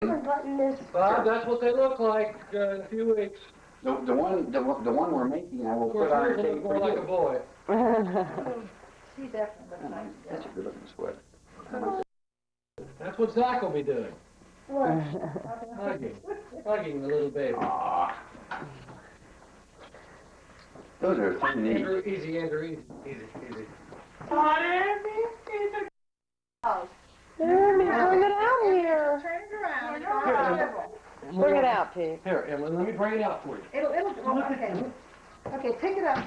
Bob, that's what they look like in a few weeks. The one we're making, I will Of course, put on yours our will tape look more for like you. a boy. She definitely looks like That's a good looking sweater. That's what Zach will be doing. What? Hugging the little baby. Aww. Those are things neat. Andrew, easy, Andrew, easy, easy. Jeremy, bring it out here. Turn it around. Bring it out, Pete. Here, Emily, let me bring it out for you. Okay, pick it up.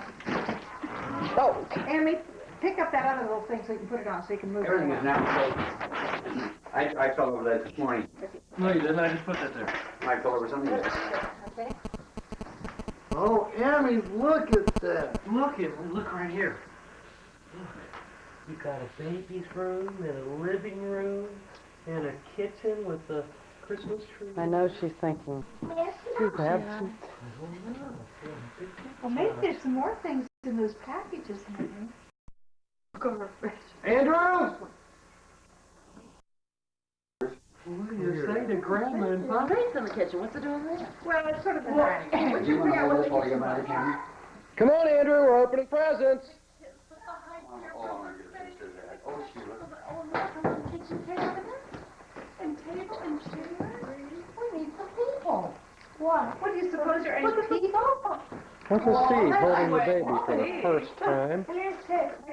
Oh. Amy, pick up that other little thing so you can put it on, so you can move it Everything is around. now safe. I fell over that this morning. No, you didn't. I just put that there. I fell over something else. Okay. Oh, Emmy, look at that. Look right here. You got a baby's room and a living room and a kitchen with a Christmas tree. I know she's thinking. Too bad. Well, maybe there's some more things in those packages, maybe. Go refresh. Andrew! What do you say to Grandma and Papa? Pig's in the kitchen. What's it doing there? Well, it's sort of the dining room. Do you want to hold this while you get my other camera? Come on, Andrew. We're opening presents. Oh, I want to get a picture of that. Oh, she looks. And table and chair. We need some people. What? What do you suppose are any people? What's a Steve holding the baby for the first time? I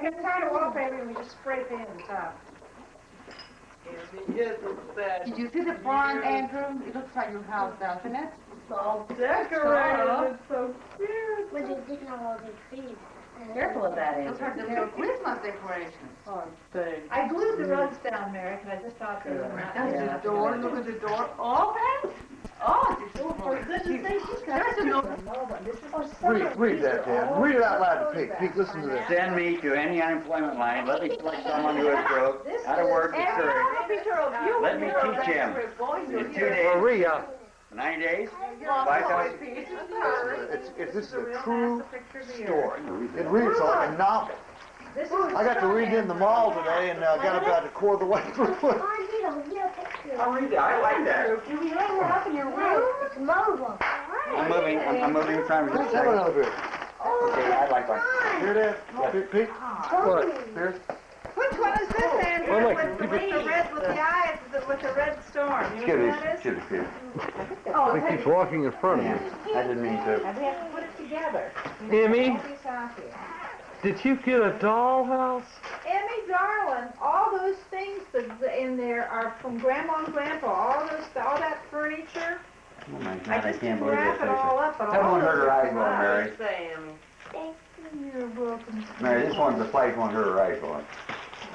got tired of wallpaper and we just spray painted the top. Did you see the barn, Andrew? It looks like your house, doesn't it? All decorated. It's so cute. But you didn't know all the trees. Careful of that, Andrew. Looks like they're Christmas decorations. Oh, thanks. I glued the rugs down, Mary, because I just thought they were not. Look at the door. Look at the door. Open. Oh, it's so For goodness sake, she's got There's no- This is Read that, Dan. Read it out loud to Pete. Pete, listen to this. Send me to any unemployment line. Let me select someone who is broke, out of work, discouraged. Let me teach him. In 2 days, Maria. 9 days, 5,000. This is a true story. It reads like a novel. I got to read it in the mall today and got about a quarter of the way through it. I'll read that. I like that. Can we hang it up in your room? It's mobile. I'm moving, trying to get a Have second. another beer. Okay, I'd like one. Here it is. Pete, What? here's. Which one is this, Andrew? Well, look, with the red, with the eye, with the red storm. You know what that is? Should have. Oh, He keeps walking in front of Yeah, me. I didn't mean to. and we have to put it together. Emmy, All these out here. did you get a dollhouse? Emmy, darling, all those things in there are from Grandma and Grandpa. All that furniture. Oh my I God, I just can't didn't believe wrap this it all picture. up, but That all won't those hurt her are eyes, from won't us. Mary? You're welcome. Mary, this one's the flight won't hurt her eyes, won't it?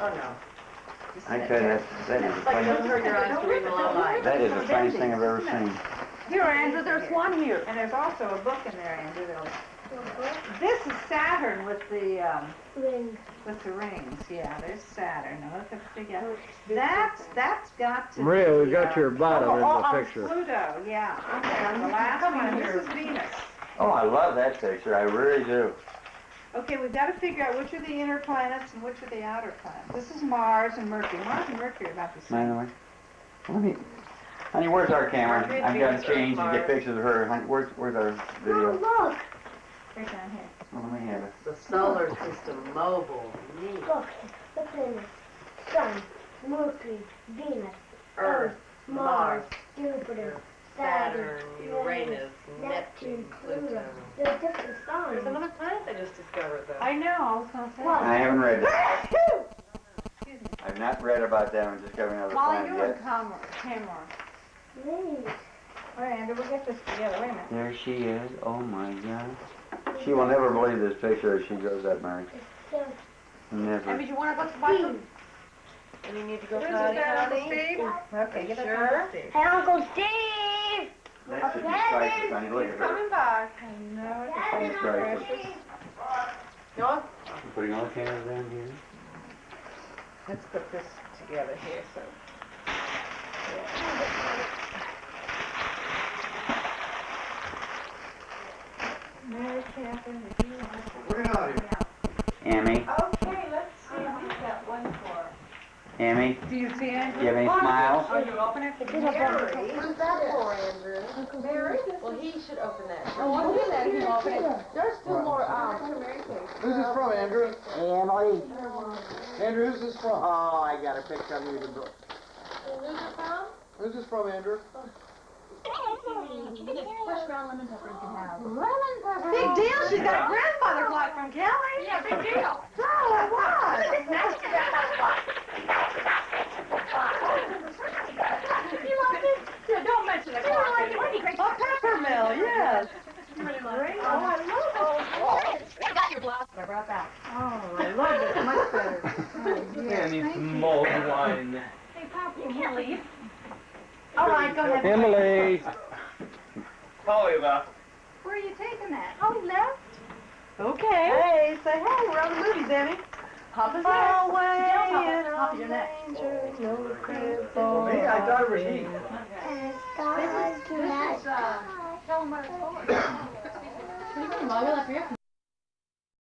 Oh, no. I tell you, that is the funniest. hurt your eyes to read the low light. That is the funniest thing I've ever seen. Here, Andrew, there's one here. And there's also a book in there, Andrew. This is Saturn with the rings. Yeah, there's Saturn. Now look at the big. That's got to. Maria, be, we got your bottom in the picture. Pluto. Yeah. Okay. The last one. This is Venus. Oh, I love that picture. I really do. Okay, we've got to figure out which are the inner planets and which are the outer planets. This is Mars and Mercury. Mars and Mercury are about the By same. the way, honey, where's our camera? I'm gonna change and get pictures of her. Honey, where's our video? Look. Right down here. Oh, let me have it. The solar system, mobile, neat. Look. The planets. Sun, Mercury, Venus, Earth, Mars, Jupiter, Saturn, Uranus, Neptune, Pluto. They're different stars. There's another planet they just discovered, though. I know. I was going to say. What? I haven't read that. I've not read about them and discovering other Molly, planets you and yet. Tamara. Neat. All right, Andrew, we'll get this together. Wait a minute. There she is. Oh my God. She will never believe this picture as she grows up, Mary. So, Never. you want to go to the Steve. And you need to go Who's potty, that, Uncle honey? Steve? Okay, get that Sure. Uncle Steve. Hey, Uncle Steve! That's just priceless, honey. Look at her. Coming back. I know. That's priceless. No? I'm putting all the cameras down here. Let's put this together here. So. Mary Catherine, if you want to. We're out here. Emmy, Okay, let's see. We've got one for. Tammy, Do you see Andrew? you have any smiles? Oh, you open it? Who's that for, Andrew? Mary? Well, he should open that. Oh, I'll do that if you open it. There's two more, Who's this from, Andrew? Emily. Andrew, who's this from? Oh, I got a picture of you to book. Who's it from? Who's this from, Andrew? Fresh ground lemon pepper you can have. Big deal, she's got a grandfather clock from Kelly. Yeah, big deal. Oh, what? That's the grandma's clock. You want this? Yeah, don't mention the clock. A peppermill, yes. Great. Oh, I love it. I got your blouse, I brought that. Oh, I love it, much better. Yeah, I need some mulled wine. Hey, Pop, you can't leave. All right, go ahead. Emily. Oliver. Where are you taking that? Oh, left. Okay. Hey, say hey, we're on the movies, Emmy. Papa's there. Pop your neck. Me? I thought it was he. Tell him what it's for. What are you going to log it up here?